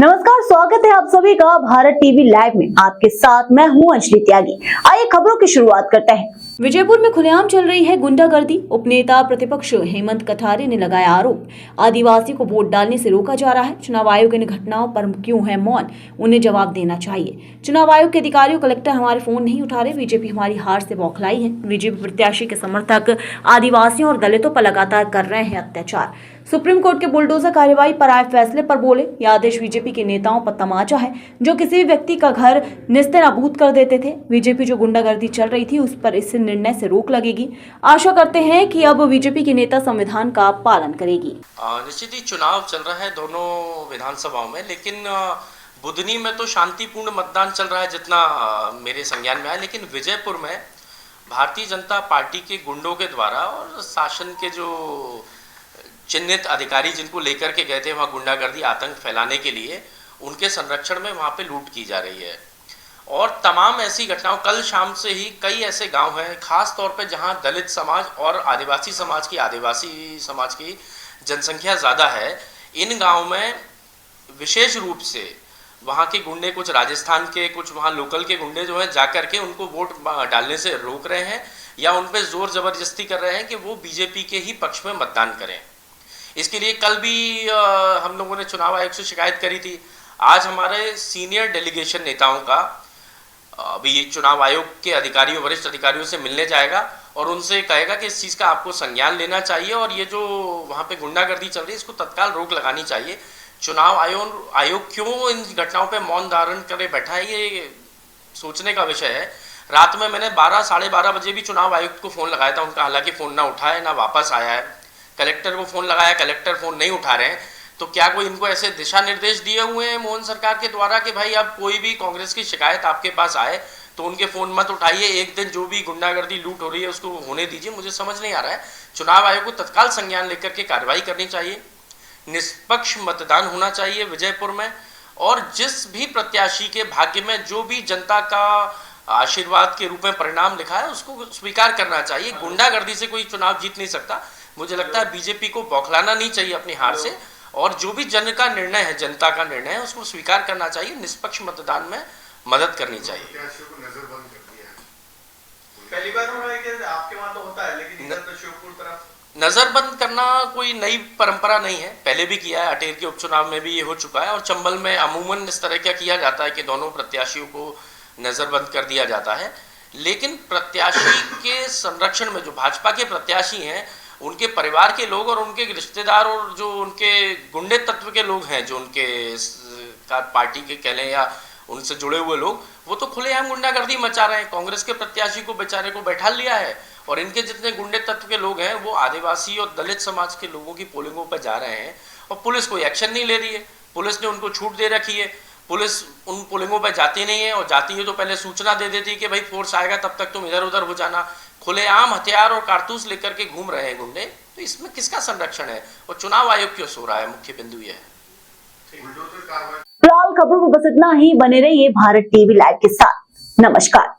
नमस्कार, स्वागत है आप सभी का भारत टीवी लाइव में। आपके साथ मैं हूं अंजलि त्यागी। आइए खबरों की शुरुआत करते हैं। विजयपुर में खुलेआम चल रही है गुंडागर्दी। उपनेता प्रतिपक्ष हेमंत कठारे ने लगाया आरोप, आदिवासी को वोट डालने से रोका जा रहा है। चुनाव आयोग इन घटनाओं पर क्यों है मौन, उन्हें जवाब देना चाहिए। चुनाव आयोग के अधिकारियों, कलेक्टर हमारे फोन नहीं उठा रहे। बीजेपी हमारी हार से बौखलाई है। बीजेपी प्रत्याशी के समर्थक आदिवासियों और दलितों पर लगातार कर रहे हैं अत्याचार। सुप्रीम कोर्ट के बुलडोजर कार्यवाही पर आए फैसले पर बोले, यह आदेश बीजेपी के नेताओं पर तमाचा है जो किसी भी व्यक्ति का घर निस्तेनाबूद कर देते थे। बीजेपी जो गुंडागर्दी चल रही थी उस पर इस निर्णय से रोक लगेगी। आशा करते हैं कि अब बीजेपी के नेता संविधान का पालन करेगी। निश्चित ही चुनाव चल रहा है दोनों विधानसभाओं में, लेकिन बुधनी में तो शांतिपूर्ण मतदान चल रहा है जितना मेरे संज्ञान में आया। लेकिन विजयपुर में भारतीय जनता पार्टी के गुंडों के द्वारा और शासन के जो चिन्हित अधिकारी जिनको लेकर के गए थे वहाँ गुंडागर्दी आतंक फैलाने के लिए, उनके संरक्षण में वहाँ पे लूट की जा रही है। और तमाम ऐसी घटनाओं, कल शाम से ही कई ऐसे गांव हैं खास तौर पे जहाँ दलित समाज और आदिवासी समाज की जनसंख्या ज़्यादा है। इन गाँव में विशेष रूप से वहाँ के गुंडे, कुछ राजस्थान के, कुछ वहाँ लोकल के गुंडे जो है जाकर के उनको वोट डालने से रोक रहे हैं या उन पर जोर जबरदस्ती कर रहे हैं कि वो बीजेपी के ही पक्ष में मतदान करें। इसके लिए कल भी हम लोगों ने चुनाव आयोग से शिकायत करी थी। आज हमारे सीनियर डेलीगेशन नेताओं का अभी चुनाव आयोग के अधिकारियों, वरिष्ठ अधिकारियों से मिलने जाएगा और उनसे कहेगा कि इस चीज़ का आपको संज्ञान लेना चाहिए और ये जो वहाँ पे गुंडागर्दी चल रही है इसको तत्काल रोक लगानी चाहिए। चुनाव आयोग क्यों इन घटनाओं पे मौन धारण करे बैठा है, ये सोचने का विषय है। रात में मैंने 12 साढ़े 12 बजे भी चुनाव आयुक्त को फ़ोन लगाया था, उनका हालांकि फ़ोन ना उठाया ना वापस आया है। कलेक्टर को फ़ोन लगाया, कलेक्टर फ़ोन नहीं उठा रहे हैं। तो क्या कोई इनको ऐसे दिशा निर्देश दिए हुए हैं मोहन सरकार के द्वारा कि भाई अब कोई भी कांग्रेस की शिकायत आपके पास आए तो उनके फ़ोन मत उठाइए, एक दिन जो भी गुंडागर्दी लूट हो रही है उसको होने दीजिए? मुझे समझ नहीं आ रहा है। चुनाव आयोग को तत्काल संज्ञान लेकर के कार्रवाई करनी चाहिए। निष्पक्ष मतदान होना चाहिए विजयपुर में, और जिस भी प्रत्याशी के भाग्य में जो भी जनता का आशीर्वाद के रूप में परिणाम लिखा है उसको स्वीकार करना चाहिए। गुंडागर्दी से कोई चुनाव जीत नहीं सकता। मुझे लगता है बीजेपी को बौखलाना नहीं चाहिए अपनी हार से, और जो भी जन का निर्णय है, जनता का निर्णय है, उसको स्वीकार करना चाहिए। निष्पक्ष मतदान में मदद करनी चाहिए। पहली बार हो रहा है कि आपके वहां तो होता है, लेकिन इधर तो शिवपुर तरफ नजरबंद करना कोई नई परंपरा नहीं है, पहले भी किया है। अटेर के उपचुनाव में भी ये हो चुका है और चंबल में अमूमन इस तरह क्या किया जाता है कि दोनों प्रत्याशियों को नजरबंद कर दिया जाता है। लेकिन प्रत्याशी के संरक्षण में जो भाजपा के प्रत्याशी हैं, उनके परिवार के लोग और उनके रिश्तेदार और जो उनके गुंडे तत्व के लोग हैं, जो उनके पार्टी के कह लें या उनसे जुड़े हुए लोग, वो तो खुलेआम गुंडागर्दी मचा रहे हैं। कांग्रेस के प्रत्याशी को बेचारे को बैठा लिया है और इनके जितने गुंडे तत्व के लोग हैं वो आदिवासी और दलित समाज के लोगों की पोलिंगों पर जा रहे हैं और पुलिस कोई एक्शन नहीं ले रही है। पुलिस ने उनको छूट दे रखी है। पुलिस उन पोलिंगों पर जाती नहीं है, और जाती है तो पहले सूचना दे देती है कि भाई फोर्स आएगा तब तक तुम इधर उधर हो जाना। खुलेआम हथियार और कारतूस लेकर के घूम रहे हैं गुंडे, तो इसमें किसका संरक्षण है और चुनाव आयोग क्यों सो रहा है? मुख्य बिंदु यह है। फिलहाल खबरों में बस इतना ही। बने रहिए भारत टीवी लाइव के साथ। नमस्कार।